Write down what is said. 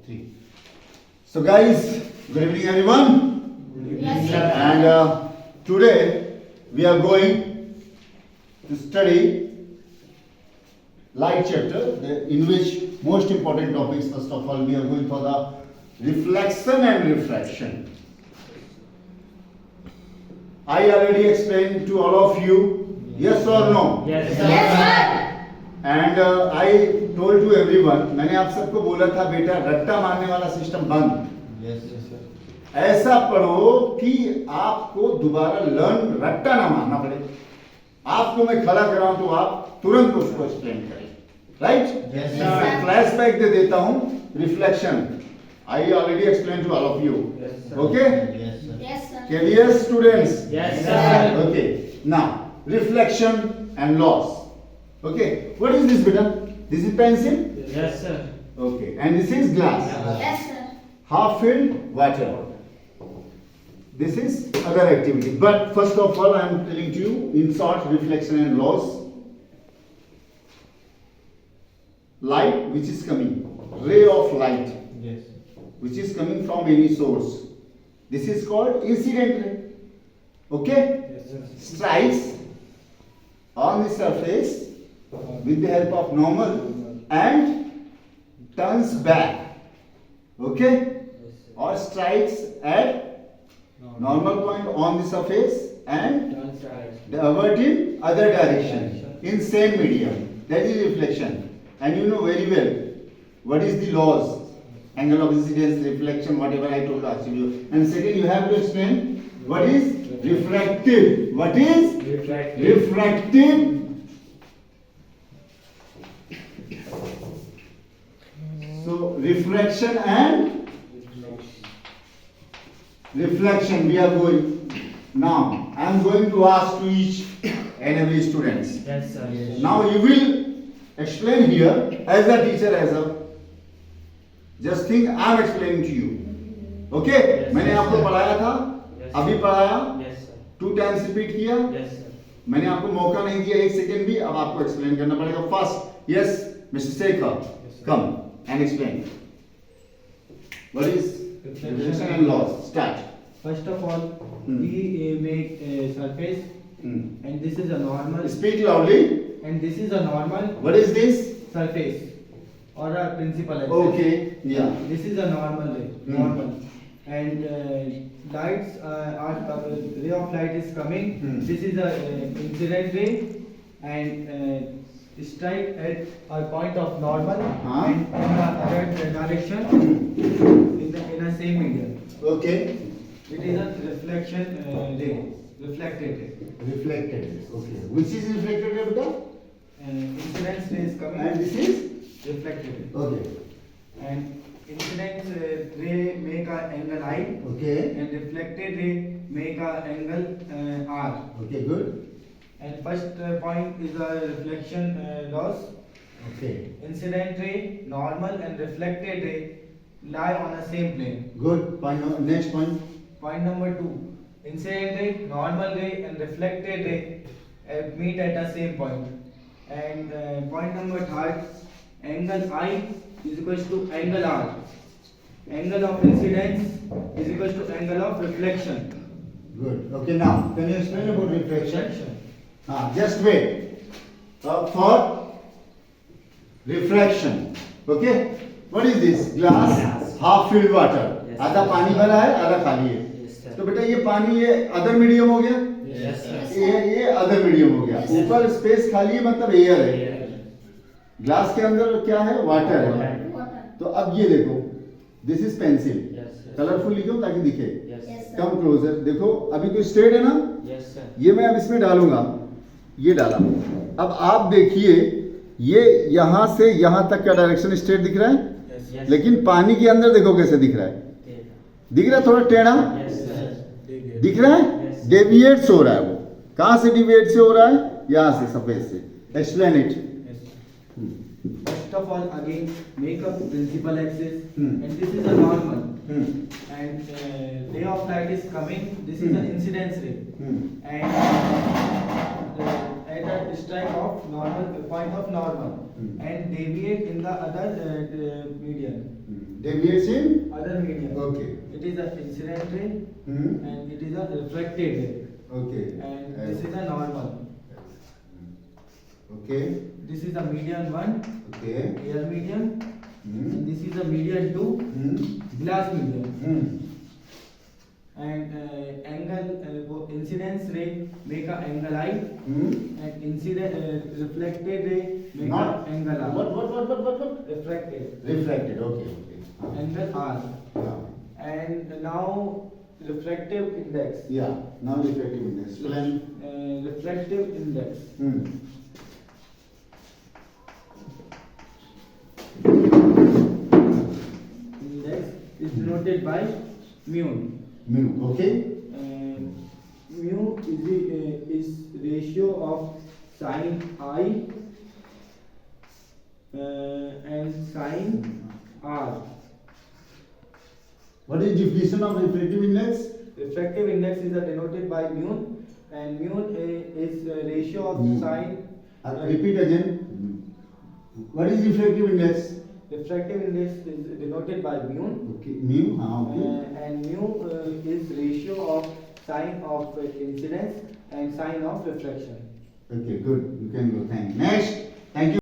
3. So guys, good evening everyone. Yes, sir. And today we are going to study light chapter, in which most important topics. First of all, we are going for the reflection and refraction. I already explained to all of you, yes or no? Yes, sir. And I told to everyone, मैंने आप सबको बोला था बेटा रट्टा मारने वाला system बंद। ऐसा पढ़ो कि आपको दोबारा लर्न रट्टा ना मारना पड़े। आपको मैं खड़ा कराऊं तो आप तुरंत उसको एक्सप्लेन करें, राइट? फ्लैशबैक दे देता हूं। Reflection I already explain to all of you, okay? Curious students? Yes, sir. Okay. Now, reflection and loss. Okay. What is this, beta? This is pencil? Yes, sir. Okay. And this is glass. Yes, sir. Half filled water. This is other activity. But first of all, I am telling to you in short, reflection and loss. Light which is coming, ray of light, which is coming from any source. This is called incident ray. Okay? Strikes on the surface with the help of normal and turns back. Okay? Or strikes at normal point on the surface and divert in other direction in same medium. That is reflection. And you know very well what is the laws. Angle of incidence, reflection, whatever I told you. And second, you have to explain what is refractive. What is refractive? So refraction and reflection we are going. Now I am going to ask to each and every students. Yes, sir. Now you will explain here as a teacher, as a just think I am explaining to you. Okay? Yes, मैंने yes, आपको sir. पढ़ाया था, Yes, अभी पढ़ाया, Yes, sir. 2 times repeat किया, Yes, sir. मैंने आपको मौका नहीं दिया 1 सेकेंड भी, अब आपको एक्सप्लेन करना पड़ेगा first. Yes mister Shekhar, come and explain what is reflection and loss. Start. First of all, we make a surface, and this is a normal, speak loudly. and this is a normal what is this? surface or a principal axis. Okay, या This is a normal ray, normal, and lights are ray of light is coming. This is a incident ray, and strike at a point of normal and in the other direction in a same medium. Okay, It is a reflection ray, reflected ray. Reflected. Okay, which is reflected ray बेटा? Incident ray is coming. And this is Reflected ray. Okay, And incident ray make a angle I, okay, and reflected ray make a angle R. Okay, good, And first point is a reflection loss. Okay, Incident ray, normal and reflected ray lie on the same plane. Good. Point, next point. Point number 2, incident ray, normal ray and reflected ray meet at the same point. And point number 3, angle I is equals to angle R. Angle of incidence is equals to angle of reflection. Good. Okay, now can you explain about refraction? Just wait. For refraction. Okay. What is this? Glass, half filled water. आधा पानी भरा है, आधा खाली है। तो बेटा ये पानी, ये अदर मीडियम हो गया, Yes, sir. ये अदर मीडियम हो गया। ऊपर स्पेस खाली है, मतलब एयर है। ग्लास के अंदर क्या है? वाटर है। तो अब ये देखो, this is pencil. Yes, sir. Colourful लिखो ताकि दिखे। Yes, sir. कम क्लोजर, देखो अभी कोई स्ट्रेट है ना, Yes, sir. ये मैं अब इसमें डालूंगा, ये डाला। अब आप देखिए ये यहाँ से यहाँ तक का डायरेक्शन स्ट्रेट दिख रहा है, Yes. लेकिन पानी के अंदर देखो कैसे दिख रहा है। दिख रहा है थोड़ा टेढ़ा, Yes, sir. दिख रहा है, Yes. डेविएट हो रहा है। वो कहाँ से डिविएट से हो रहा है? यहाँ से, सफेद से। Explain it. First of all, again make a principal axis, Hmm. and this is a normal. And ray of light is coming. This is an incidence ray, and at a strike of normal point of normal, and deviate in the other medium. Deviates in? other medium. Okay. It is a incident ray Hmm. and it is a reflected ray. Okay. And this is a normal. Okay. This is a medium 1, Okay. air medium. Hmm. And this is a medium 2, Hmm. glass medium. Hmm. And incidence ray make a angle I, Hmm. and reflected ray make Not. a angle R. What? Reflected Reflected. Okay. Okay. angle R. Yeah. And now refractive index. Yeah. Now reflective index. Plan. Refractive index. Hmm. Index is denoted by mu. Mu. Okay. Mu is ratio of sin I and sin R. What is definition of reflective index? Refractive index is denoted by mu, and mu is ratio of Mu. sin. Repeat again. What is reflective index? Refractive index is denoted by mu, Okay. Mu. Okay. and mu is ratio of sin of incidence and sin of reflection. Okay. Good. You can go. Thank you. Next. Thank you.